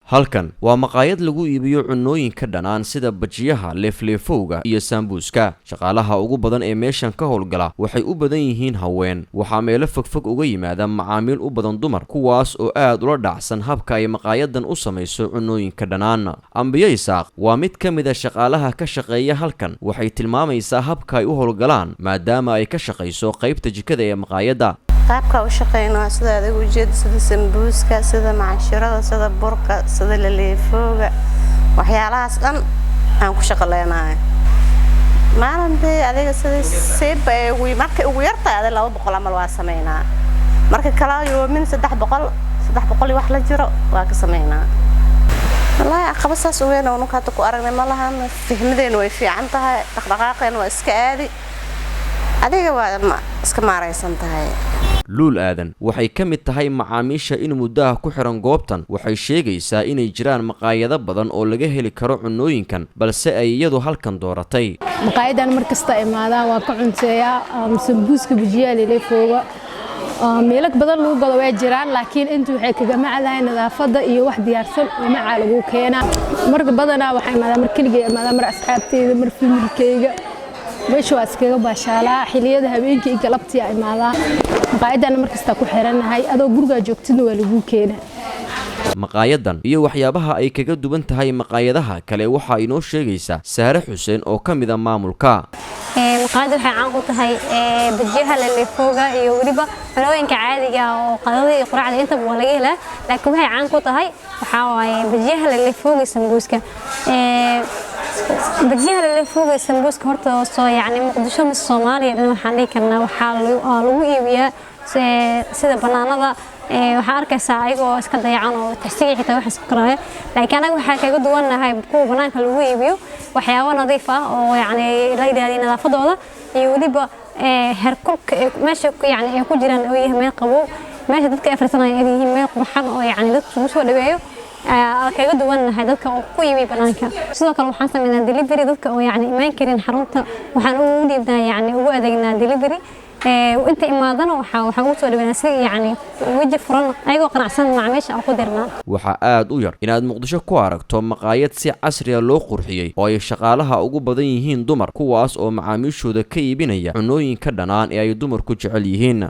halkan waa maqaayad lagu iibiyo cunooyinka dhanaan sida bajiyaha, leefleefowga iyo sambuuska. Shaqaalaha ugu badan ee meeshan ka howlgala waxay u badan yihiin haween. Waxaa meelo fogfog uga yimaada macaamiil u badan dumar, kuwaas oo aad ula dhacsan habka ay maqaayadan u samayso cunooyinka dhanaan. Ambiye Isaaq waa mid ka mid ah shaqaalaha ka shaqeeya halkan. Waxay tilmaamaysaa habka ay u howlgalaan maadaama ay ka shaqeyso qaybta jikada ee maqaayada. qaabka u shaqeynaa sida adiga ujeed sida sambuuska sida macashirada sida burka sida leefooga waxyaalahaas dhan aan ku shaqeynaa maalintii adiga sida seebay markay ugu yartahay 200 amal waa sameynaa marka kala yoomin 300 wax la jiro waa ka sameynaa wallahi aqabasaas weyn oo nuka ku aragnay ma lahan fahmadeen way fiican tahay dhaqdhaqaaqeen waa iska aadi adiga waa iska maaraysan tahay Luul Aadan waxay ka mid tahay macaamiisha in muddaha ku xiran goobtan. Waxay sheegaysaa inay jiraan maqaayado badan oo laga heli karo cunooyinkan balse ay iyadu halkan dooratay. maqaayadan markasta imaadaan waa ka cunteeyaa sambuuska bajiyaha leefooga meelo badan lagu gado way jiraan laakiin intu waxay kaga macdahay nadaafada iyo wax diyaarsan oo macaa lagu keenaa marka badanaa waxay imaadaan mar kaliya imaadaan mar asxaabteeda mar familkeyga meesha waa iskaga baashaalaa xiliyada habeenkii iyo galabtii ay imaadaan maqaayadan markasta ku xiranahay adoo guriga joogtidna waa lagu keenaa maqaayadan iyo waxyaabaha ay kaga duwan tahay maqaayadaha kale waxa ay noo sheegaysaa Saare Xuseen oo ka mid ah maamulka maqaayada waxay caan ku tahay bajiyaha leefooga iyo waliba cunooyinka caadiga ah oo qadada iyo quraacda inta waa laga helaa laakiin waxay caan ku tahay waxa waaye bajiyaha leefooga sambuuska bajiyaha leefooga sambuuska horta soo yaani muqdisho mis Soomaaliya waxaan dhihi karnaa waxa lagu iibiyaa sida banaanada waxa arkaysaa ayagoo iska dayacan oo tasiic xitaa wax isku qaraya laakiin anaga waxa kaga duwanahay kuwa banaanka lagu iibiyo waxyaabo nadiif ah oo yaani la ilaaliyo nadaafadooda iyo waliba heerkulka meesha yaani ay ku jiraan oo yahay meel qabow meesha dadka afrisanaya ay yihiin meel qurxan oo yaani dadku soo dhaweeyo kaga duwanahay dadka oo ku iibiyo banaanka sidoo kale waxaan sameeynaa delivery dadka oo yaani imaan karin xarunta waxaan ugu dhiibnaa yaani ugu adeegnaa delivery inta imaadana waxa ugu soo dhaweynaa si yaani waji furan ayagoo qanacsan macaamiisha aan ku dirnaa waxa aad u yar inaad Muqdisho ku aragto maqaayad si casri ah loo qurxiyay oo ay shaqaalaha ugu badan yihiin dumar kuwaas oo macaamiishooda ka iibinaya cunooyinka dhanaan ee ay dumarku jecel yihiin